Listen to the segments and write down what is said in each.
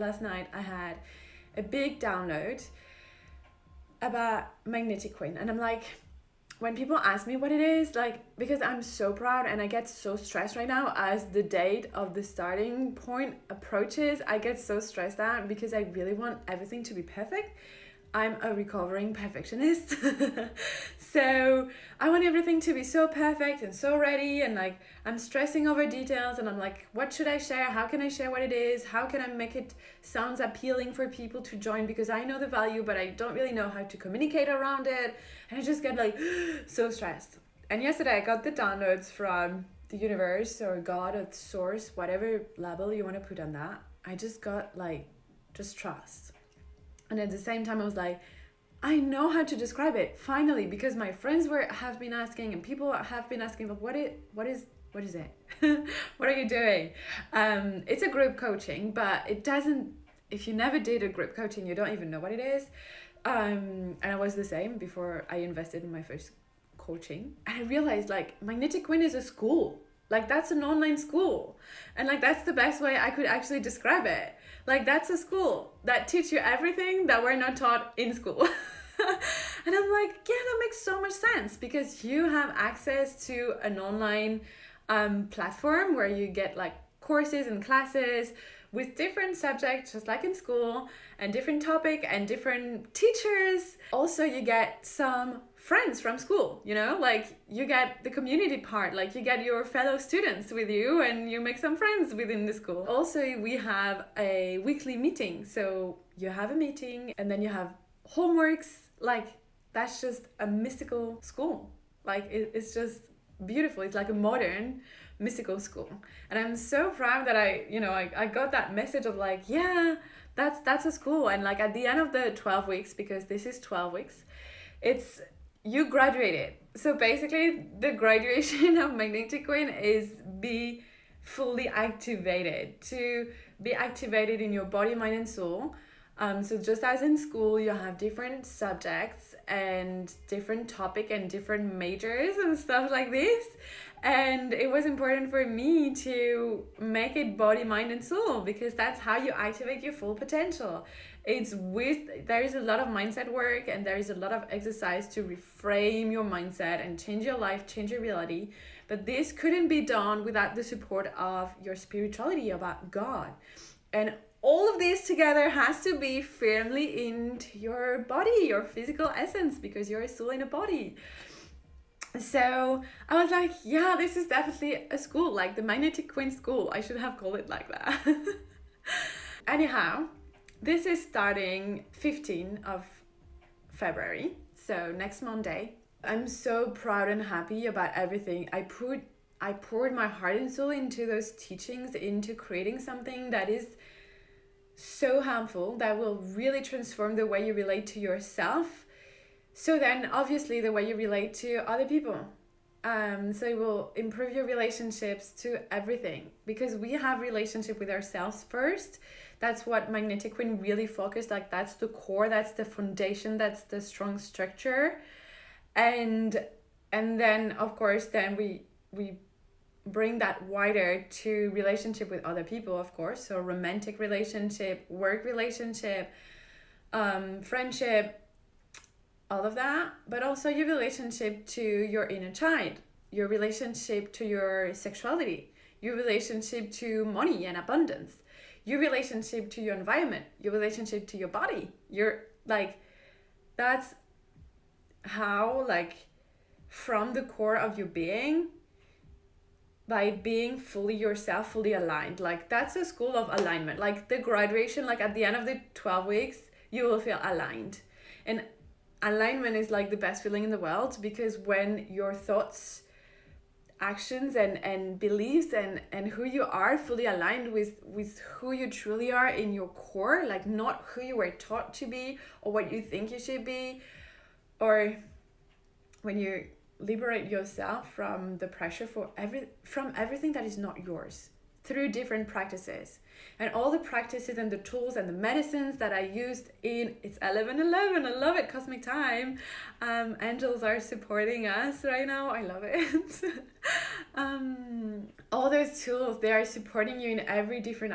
Last night I had a big download about magnetic queen, and I'm like, when people ask me what it is, like, because I'm so proud and I get so stressed right now as the date of the starting point approaches. I get so stressed out because I really want everything to be perfect. I'm a recovering perfectionist. So I want everything to be so perfect and so ready, and like I'm stressing over details, and I'm like, what should I share? How can I share what it is? How can I make it sounds appealing for people to join, because I know the value but I don't really know how to communicate around it, and I just get like so stressed. And yesterday I got the downloads from the universe or God or source, whatever label you want to put on that. I just got like, just trust. And at the same time I was like, I know how to describe it finally, because my friends have been asking, and people have been asking, like, what is it? What are you doing? It's a group coaching, but it doesn't. If you never did a group coaching, you don't even know what it is. And I was the same before I invested in my first coaching, and I realized like Magnetic Queen is a school. Like that's an online school, and like that's the best way I could actually describe it. Like that's a school that teach you everything that we're not taught in school. And I'm like, yeah, that makes so much sense, because you have access to an online platform where you get like courses and classes with different subjects, just like in school, and different topic and different teachers. Also, you get some friends from school, you know, like you get the community part, like you get your fellow students with you and you make some friends within the school. Also, we have a weekly meeting. So you have a meeting and then you have homeworks. Like that's just a mystical school. Like it's just beautiful. It's like a modern mystical school. And I'm so proud that I got that message of like, yeah, that's a school. And like at the end of the 12 weeks, because this is 12 weeks, it's you graduated. So basically the graduation of Magnetic Queen is be fully activated, to be activated in your body, mind and soul. So just as in school, you have different subjects and different topic and different majors and stuff like this. And it was important for me to make it body, mind and soul, because that's how you activate your full potential. There is a lot of mindset work, and there is a lot of exercise to reframe your mindset and change your life, change your reality. But this couldn't be done without the support of your spirituality, about God. And all of this together has to be firmly into your body, your physical essence, because you're a soul in a body. So I was like, yeah, this is definitely a school, like the Magnetic Queen School. I should have called it like that. Anyhow, this is starting 15th of February, so next Monday. I'm so proud and happy about everything. I poured my heart and soul into those teachings, into creating something that is so harmful, that will really transform the way you relate to yourself. So then obviously the way you relate to other people. So it will improve your relationships to everything, because we have relationship with ourselves first. That's what Magnetic Queen really focused, like that's the core, that's the foundation, that's the strong structure. And then of course then we bring that wider to relationship with other people, of course. So romantic relationship, work relationship, friendship, all of that, but also your relationship to your inner child, your relationship to your sexuality, your relationship to money and abundance, your relationship to your environment, your relationship to your body. You're like, that's how, like, from the core of your being, by being fully yourself, fully aligned. Like that's a school of alignment. Like the graduation, like at the end of the 12 weeks, you will feel aligned. And alignment is like the best feeling in the world, because when your thoughts, actions and beliefs and who you are fully aligned with who you truly are in your core, like not who you were taught to be or what you think you should be, or when you liberate yourself from the pressure from everything that is not yours, through different practices. And all the practices and the tools and the medicines that I used in It's 11:11, I love it, Cosmic Time. Angels are supporting us right now, I love it. All those tools, they are supporting you in every different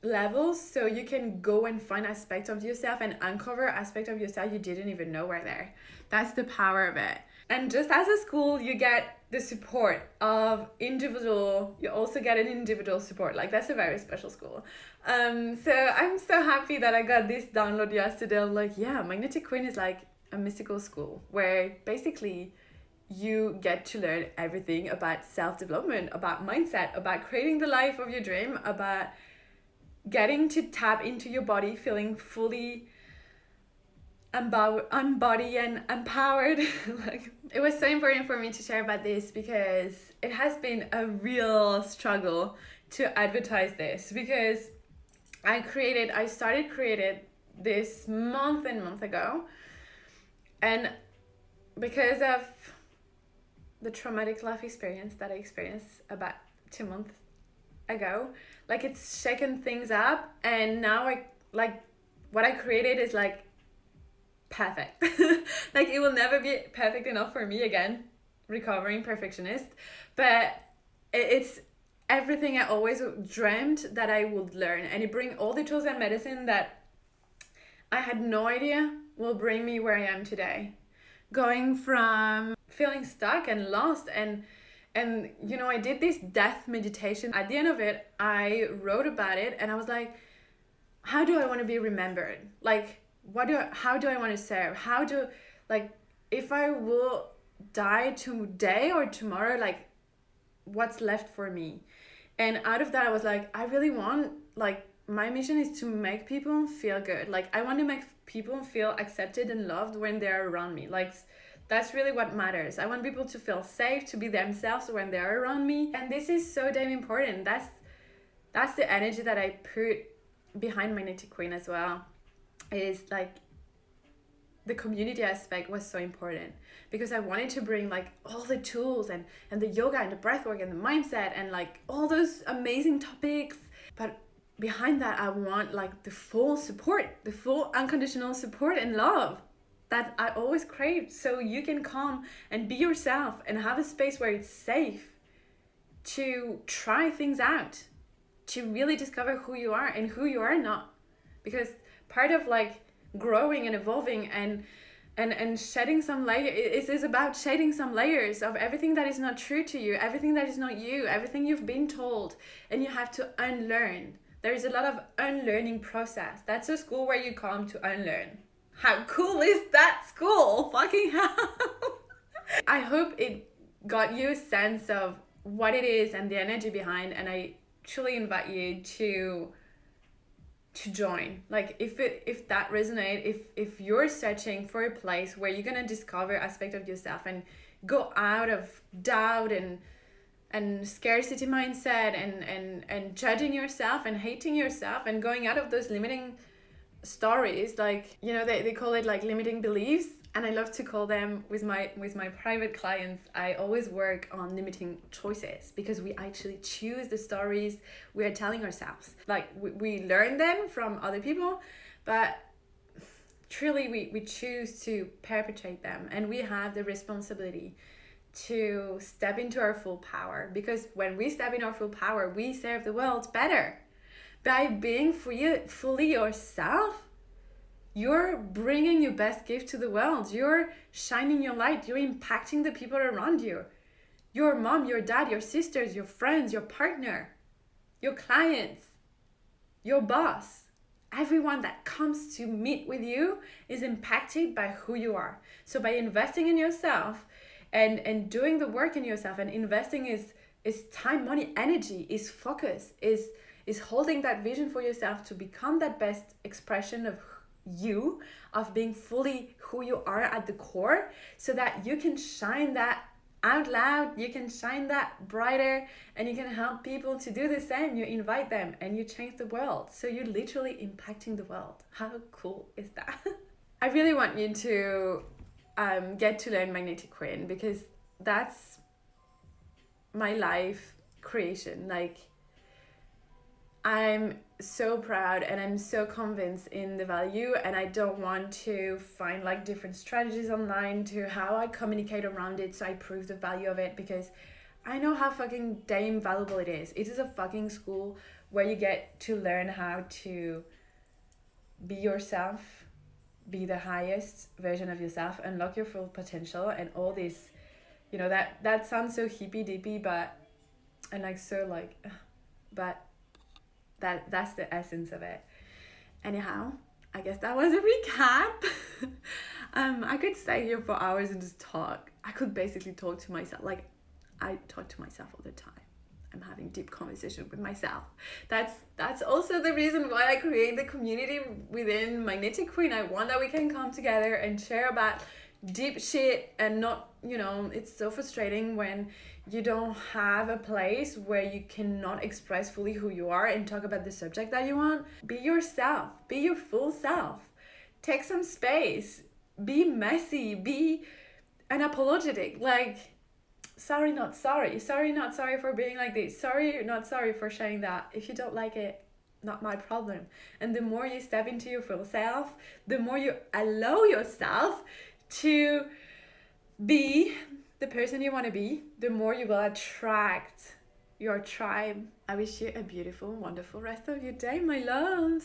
levels, so you can go and find aspects of yourself and uncover aspects of yourself you didn't even know were there. That's the power of it. And just as a school, you get the support of individual, you also get an individual support. Like, that's a very special school. So I'm so happy that I got this download yesterday. I'm like, yeah, Magnetic Queen is like a mystical school where basically you get to learn everything about self-development, about mindset, about creating the life of your dream, about getting to tap into your body, feeling fully embodied and empowered. Like, it was so important for me to share about this because it has been a real struggle to advertise this, because I started creating this month ago, and because of the traumatic life experience that I experienced about 2 months ago, like, it's shaken things up, and now I like what I created is like perfect. Like, it will never be perfect enough for me again, recovering perfectionist, but it's everything I always dreamt that I would learn, and it bring all the tools and medicine that I had no idea will bring me where I am today, going from feeling stuck and lost, and you know, I did this death meditation. At the end of it, I wrote about it, and I was like, how do I want to be remembered? Like, how do I want to serve? Like, if I will die today or tomorrow, like, what's left for me? And out of that, I was like, I really want, like, my mission is to make people feel good. Like, I want to make people feel accepted and loved when they're around me. Like, that's really what matters. I want people to feel safe, to be themselves when they're around me. And this is so damn important. That's the energy that I put behind Magnetic Queen as well. Is like, the community aspect was so important because I wanted to bring like all the tools and the yoga and the breathwork and the mindset and like all those amazing topics. But behind that, I want like the full support, the full unconditional support and love that I always craved. So you can come and be yourself and have a space where it's safe to try things out, to really discover who you are and who you are not. Because part of like growing and evolving and shedding some layers is about shedding some layers of everything that is not true to you, everything that is not you, everything you've been told, and you have to unlearn. There is a lot of unlearning process. That's a school where you come to unlearn. How cool is that school? Fucking hell. I hope it got you a sense of what it is and the energy behind, and I truly invite you to join. Like, if that resonates, if you're searching for a place where you're gonna discover aspect of yourself and go out of doubt and scarcity mindset and judging yourself and hating yourself and going out of those limiting stories, like, you know, they call it like limiting beliefs, and I love to call them with my private clients, I always work on limiting choices, because we actually choose the stories we are telling ourselves. Like, we learn them from other people, but truly we choose to perpetrate them, and we have the responsibility to step into our full power, because when we step in our full power, we serve the world better. By being fully yourself, you're bringing your best gift to the world. You're shining your light. You're impacting the people around you. Your mom, your dad, your sisters, your friends, your partner, your clients, your boss. Everyone that comes to meet with you is impacted by who you are. So by investing in yourself and doing the work in yourself, and investing is time, money, energy, is focus, is holding that vision for yourself to become that best expression of you, of being fully who you are at the core, so that you can shine that out loud, you can shine that brighter, and you can help people to do the same. You invite them and you change the world. So you're literally impacting the world. How cool is that? I really want you to get to learn Magnetic Queen, because that's my life creation. Like, I'm so proud and I'm so convinced in the value, and I don't want to find like different strategies online to how I communicate around it so I prove the value of it, because I know how fucking damn valuable it is. It is a fucking school where you get to learn how to be yourself, be the highest version of yourself, unlock your full potential, and all this, you know, that sounds so hippy dippy, but and like so like, but that's the essence of it. Anyhow, I guess that was a recap. I could stay here for hours and just talk. I could basically talk to myself. Like, I talk to myself all the time. I'm having deep conversation with myself. That's also the reason why I create the community within Magnetic Queen. I want that we can come together and share about deep shit, and not, you know, it's so frustrating when you don't have a place where you cannot express fully who you are and talk about the subject that you want. Be yourself, be your full self, take some space, be messy, be unapologetic. Like, sorry not sorry, sorry not sorry for being like this, sorry not sorry for sharing that. If you don't like it, not my problem. And the more you step into your full self, the more you allow yourself to be the person you want to be, the more you will attract your tribe. I wish you a beautiful, wonderful rest of your day, my loves.